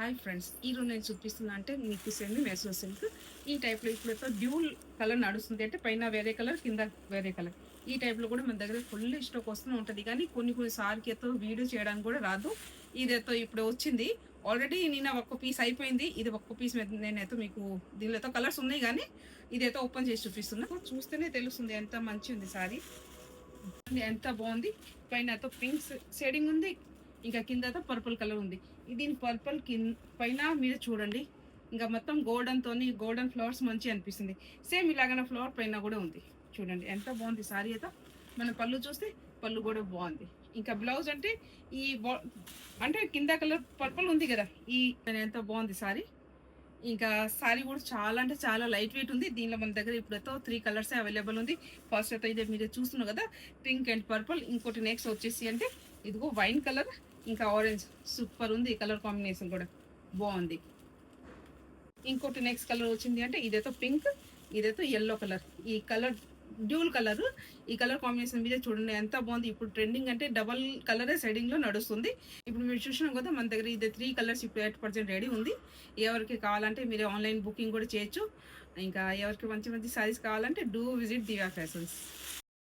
Hi friends, ఈరోజు నేను చూపిస్తున్నా అంటే మీకు సెమీ మెసో సిల్క్ ఈ టైప్లో ఇప్పుడు డ్యూల్ కలర్ నడుస్తుంది. అంటే పైన వేరే కలర్, కింద వేరే కలర్. ఈ టైప్లో కూడా మన దగ్గర ఫుల్ స్టాక్ వస్తూనే ఉంటుంది. కానీ కొన్ని సార్కి అయితే వీడియో చేయడానికి కూడా రాదు. ఇదైతే ఇప్పుడు వచ్చింది. ఆల్రెడీ నిన్న ఒక్క పీస్ అయిపోయింది. ఇది ఒక్క పీస్ నేనైతే మీకు దీనిలో కలర్స్ ఉన్నాయి, కానీ ఇదైతే ఓపెన్ చేసి చూపిస్తున్నా. చూస్తేనే తెలుస్తుంది ఎంత మంచి ఉంది సారీ, ఎంత బాగుంది. పైన అయితే పింక్ షేడింగ్ ఉంది, ఇంకా కింద అయితే పర్పుల్ కలర్ ఉంది. దీని పర్పుల్ పైన మీరు చూడండి, ఇంకా మొత్తం గోల్డెన్ ఫ్లవర్స్ మంచి అనిపిస్తుంది. సేమ్ ఇలాగన ఫ్లవర్ పైన కూడా ఉంది. చూడండి ఎంత బాగుంది సారీ అయితే. మన పళ్ళు చూస్తే పళ్ళు కూడా బాగుంది. ఇంకా బ్లౌజ్ అంటే ఈ అంటే కింద కలర్ పర్పుల్ ఉంది కదా, ఈ ఎంత బాగుంది సారీ. ఇంకా సారీ కూడా చాలా అంటే చాలా లైట్ వెయిట్ ఉంది. దీనిలో మన దగ్గర ఇప్పుడైతే 3 కలర్స్ అవైలబుల్ ఉంది. ఫస్ట్ అయితే ఇదే మీరు చూస్తున్నారు కదా, పింక్ అండ్ పర్పుల్. ఇంకోటి నెక్స్ట్ వచ్చేసి అంటే ఇదిగో వైన్ కలర్, ఇంకా ఆరెంజ్. సూపర్ ఉంది ఈ కలర్ కాంబినేషన్ కూడా బాగుంది. ఇంకోటి నెక్స్ట్ కలర్ వచ్చింది అంటే ఇదైతే పింక్, ఇదైతే ఎల్లో కలర్. ఈ కలర్ డ్యూల్ కలర్, ఈ కలర్ కాంబినేషన్ మీద చూడండి ఎంత బాగుంది. ఇప్పుడు ట్రెండింగ్ అంటే డబల్ కలరే షేడింగ్ లో నడుస్తుంది. ఇప్పుడు మీరు చూసినాం కదా, మన దగ్గర ఇది 3 కలర్స్ ఇప్పుడు 8% రెడీ ఉంది. ఎవరికి కావాలంటే మీరు ఆన్లైన్ బుకింగ్ కూడా చేయొచ్చు. ఇంకా ఎవరికి మంచి మంచి సారీస్ కావాలంటే డూ విజిట్ దివ్య ఫ్యాషన్స్.